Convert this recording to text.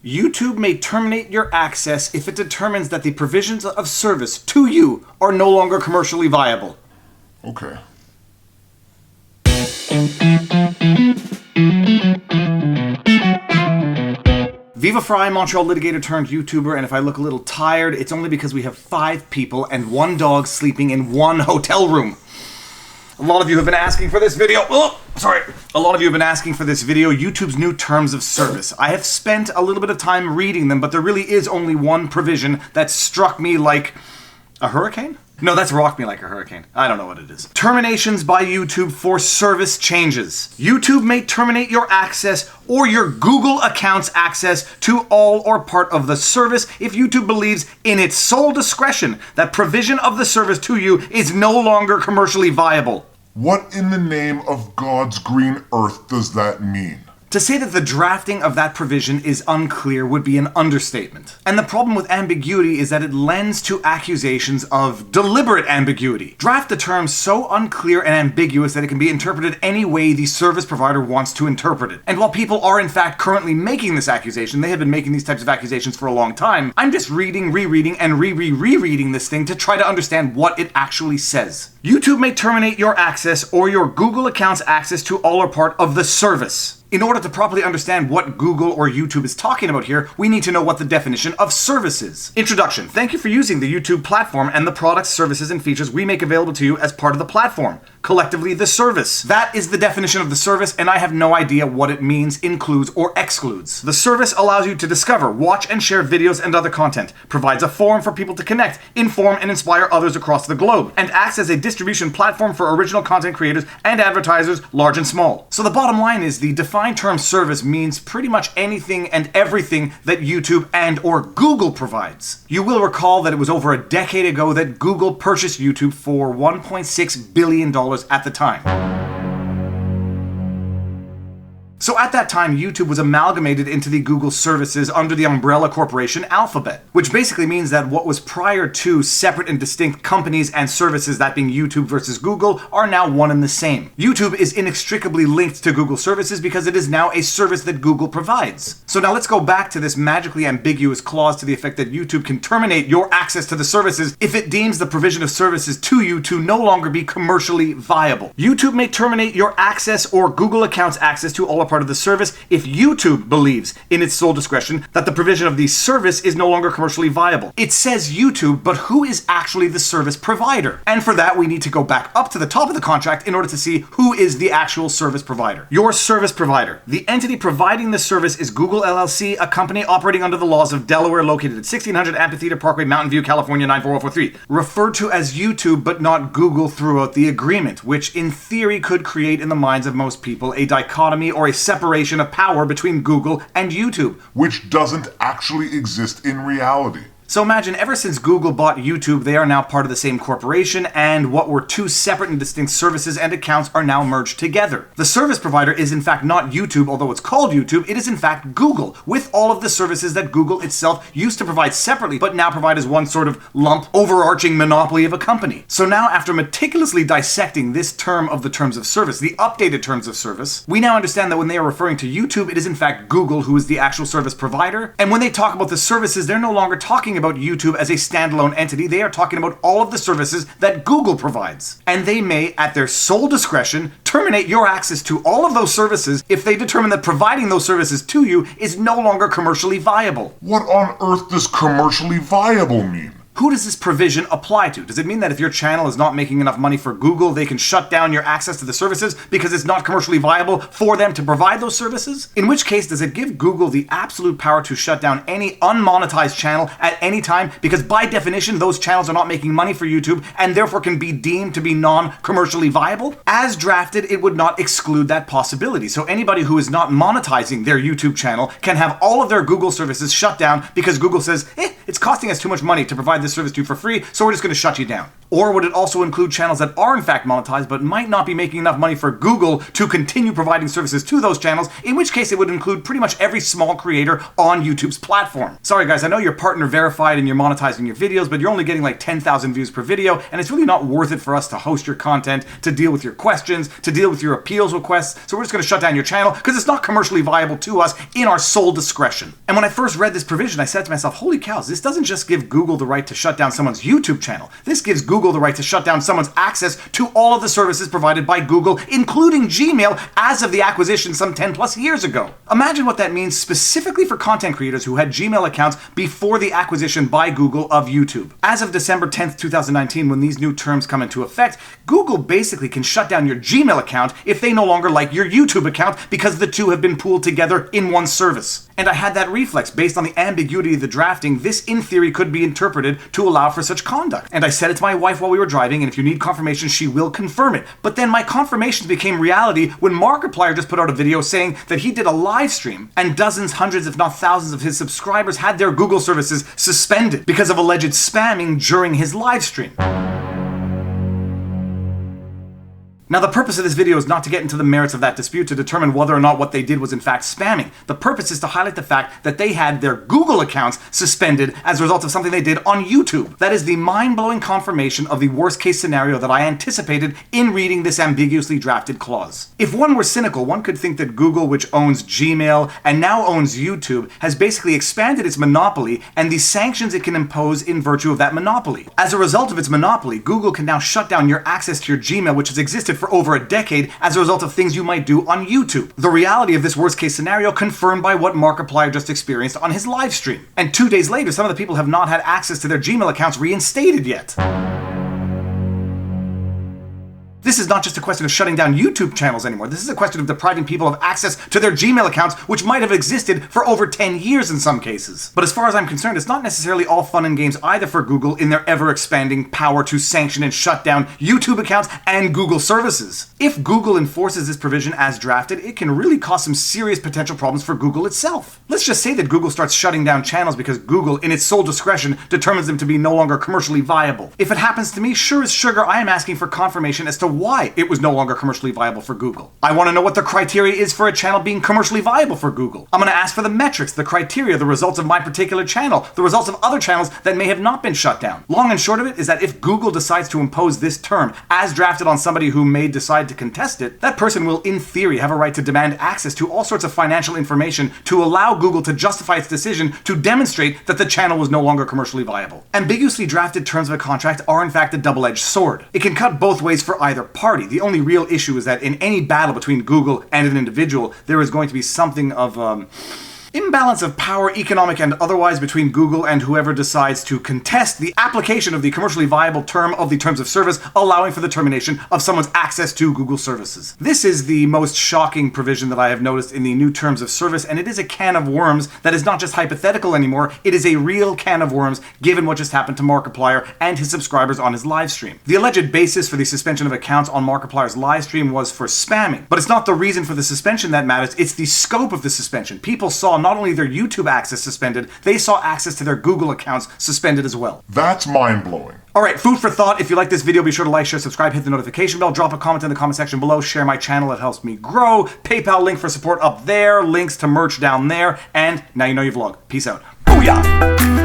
YouTube may terminate your access if it determines that the provisions of service to you are no longer commercially viable. Okay. Viva Frei, Montreal litigator turned YouTuber, and if I look a little tired, it's only because we have 5 people and 1 dog sleeping in 1 hotel room. A lot of you have been asking for this video. A lot of you have been asking for this video, YouTube's new terms of service. I have spent a little bit of time reading them, but there really is only one provision that struck me like a hurricane? No, that's rocked me like a hurricane. I don't know what it is. Terminations by YouTube for service changes. YouTube may terminate your access or your Google account's access to all or part of the service if YouTube believes in its sole discretion that provision of the service to you is no longer commercially viable. What in the name of God's green earth does that mean? To say that the drafting of that provision is unclear would be an understatement. And the problem with ambiguity is that it lends to accusations of deliberate ambiguity. Draft a term so unclear and ambiguous that it can be interpreted any way the service provider wants to interpret it. And while people are in fact currently making this accusation, they have been making these types of accusations for a long time, I'm just reading, rereading, and rereading this thing to try to understand what it actually says. YouTube may terminate your access or your Google account's access to all or part of the service. In order to properly understand what Google or YouTube is talking about here, we need to know what the definition of service is. Introduction. Thank you for using the YouTube platform and the products, services, and features we make available to you as part of the platform. Collectively, the service. That is the definition of the service, and I have no idea what it means, includes, or excludes. The service allows you to discover, watch, and share videos and other content, provides a forum for people to connect, inform, and inspire others across the globe, and acts as a distribution platform for original content creators and advertisers, large and small. So the bottom line is the defined term service means pretty much anything and everything that YouTube and or Google provides. You will recall that it was over a decade ago that Google purchased YouTube for $1.6 billion at the time. So at that time, YouTube was amalgamated into the Google services under the umbrella corporation Alphabet, which basically means that what was prior to separate and distinct companies and services, that being YouTube versus Google, are now one and the same. YouTube is inextricably linked to Google services because it is now a service that Google provides. So now let's go back to this magically ambiguous clause to the effect that YouTube can terminate your access to the services if it deems the provision of services to you to no longer be commercially viable. YouTube may terminate your access or Google account's access to all or part of the service if YouTube believes in its sole discretion that the provision of the service is no longer commercially viable. It says YouTube, but who is actually the service provider? And for that, we need to go back up to the top of the contract in order to see who is the actual service provider. Your service provider. The entity providing the service is Google LLC, a company operating under the laws of Delaware, located at 1600 Amphitheater Parkway, Mountain View, California 94043. Referred to as YouTube, but not Google throughout the agreement, which in theory could create in the minds of most people a dichotomy or a separation of power between Google and YouTube. Which doesn't actually exist in reality. So imagine, ever since Google bought YouTube, they are now part of the same corporation, and what were 2 separate and distinct services and accounts are now merged together. The service provider is in fact not YouTube, although it's called YouTube, it is in fact Google, with all of the services that Google itself used to provide separately, but now provide as one sort of lump, overarching monopoly of a company. So now, after meticulously dissecting this term of the terms of service, the updated terms of service, we now understand that when they are referring to YouTube, it is in fact Google who is the actual service provider, and when they talk about the services, they're no longer talking about YouTube as a standalone entity. They are talking about all of the services that Google provides. And they may, at their sole discretion, terminate your access to all of those services if they determine that providing those services to you is no longer commercially viable. What on earth does commercially viable mean? Who does this provision apply to? Does it mean that if your channel is not making enough money for Google, they can shut down your access to the services because it's not commercially viable for them to provide those services? In which case, does it give Google the absolute power to shut down any unmonetized channel at any time? Because by definition, those channels are not making money for YouTube and therefore can be deemed to be non-commercially viable? As drafted, it would not exclude that possibility. So anybody who is not monetizing their YouTube channel can have all of their Google services shut down because Google says, it's costing us too much money to provide this service to you for free, so we're just going to shut you down. Or would it also include channels that are in fact monetized but might not be making enough money for Google to continue providing services to those channels, in which case it would include pretty much every small creator on YouTube's platform. Sorry guys, I know you're partner verified and you're monetizing your videos, but you're only getting like 10,000 views per video, and it's really not worth it for us to host your content, to deal with your questions, to deal with your appeals requests, so we're just going to shut down your channel because it's not commercially viable to us in our sole discretion. And when I first read this provision, I said to myself, holy cows, this doesn't just give Google the right to shut down someone's YouTube channel. This gives Google the right to shut down someone's access to all of the services provided by Google, including Gmail, as of the acquisition some 10 plus years ago. Imagine what that means specifically for content creators who had Gmail accounts before the acquisition by Google of YouTube. As of December 10th, 2019, when these new terms come into effect, Google basically can shut down your Gmail account if they no longer like your YouTube account because the two have been pooled together in one service. And I had that reflex. Based on the ambiguity of the drafting, this in theory could be interpreted to allow for such conduct. And I said it to my wife while we were driving, and if you need confirmation, she will confirm it. But then my confirmations became reality when Markiplier just put out a video saying that he did a live stream and dozens, hundreds, if not thousands of his subscribers had their Google services suspended because of alleged spamming during his live stream. Now, the purpose of this video is not to get into the merits of that dispute to determine whether or not what they did was in fact spamming. The purpose is to highlight the fact that they had their Google accounts suspended as a result of something they did on YouTube. That is the mind-blowing confirmation of the worst-case scenario that I anticipated in reading this ambiguously drafted clause. If one were cynical, one could think that Google, which owns Gmail and now owns YouTube, has basically expanded its monopoly and the sanctions it can impose in virtue of that monopoly. As a result of its monopoly, Google can now shut down your access to your Gmail, which has existed for over a decade as a result of things you might do on YouTube. The reality of this worst case scenario confirmed by what Markiplier just experienced on his live stream. And 2 days later, some of the people have not had access to their Gmail accounts reinstated yet. This is not just a question of shutting down YouTube channels anymore. This is a question of depriving people of access to their Gmail accounts, which might have existed for over 10 years in some cases. But as far as I'm concerned, it's not necessarily all fun and games either for Google in their ever-expanding power to sanction and shut down YouTube accounts and Google services. If Google enforces this provision as drafted, it can really cause some serious potential problems for Google itself. Let's just say that Google starts shutting down channels because Google, in its sole discretion, determines them to be no longer commercially viable. If it happens to me, sure as sugar, I am asking for confirmation as to why it was no longer commercially viable for Google. I want to know what the criteria is for a channel being commercially viable for Google. I'm going to ask for the metrics, the criteria, the results of my particular channel, the results of other channels that may have not been shut down. Long and short of it is that if Google decides to impose this term as drafted on somebody who may decide to contest it, that person will in theory have a right to demand access to all sorts of financial information to allow Google to justify its decision to demonstrate that the channel was no longer commercially viable. Ambiguously drafted terms of a contract are in fact a double-edged sword. It can cut both ways for either party. The only real issue is that in any battle between Google and an individual, there is going to be something of imbalance of power, economic and otherwise, between Google and whoever decides to contest the application of the commercially viable term of the terms of service, allowing for the termination of someone's access to Google services. This is the most shocking provision that I have noticed in the new terms of service, and it is a can of worms that is not just hypothetical anymore, it is a real can of worms given what just happened to Markiplier and his subscribers on his live stream. The alleged basis for the suspension of accounts on Markiplier's live stream was for spamming, but it's not the reason for the suspension that matters, it's the scope of the suspension. People saw not only their YouTube access suspended, they saw access to their Google accounts suspended as well. That's mind-blowing. Alright, food for thought. If you like this video, be sure to like, share, subscribe, hit the notification bell, drop a comment in the comment section below, share my channel, it helps me grow. PayPal link for support up there, links to merch down there, and now you know your vlog. Peace out. Booyah!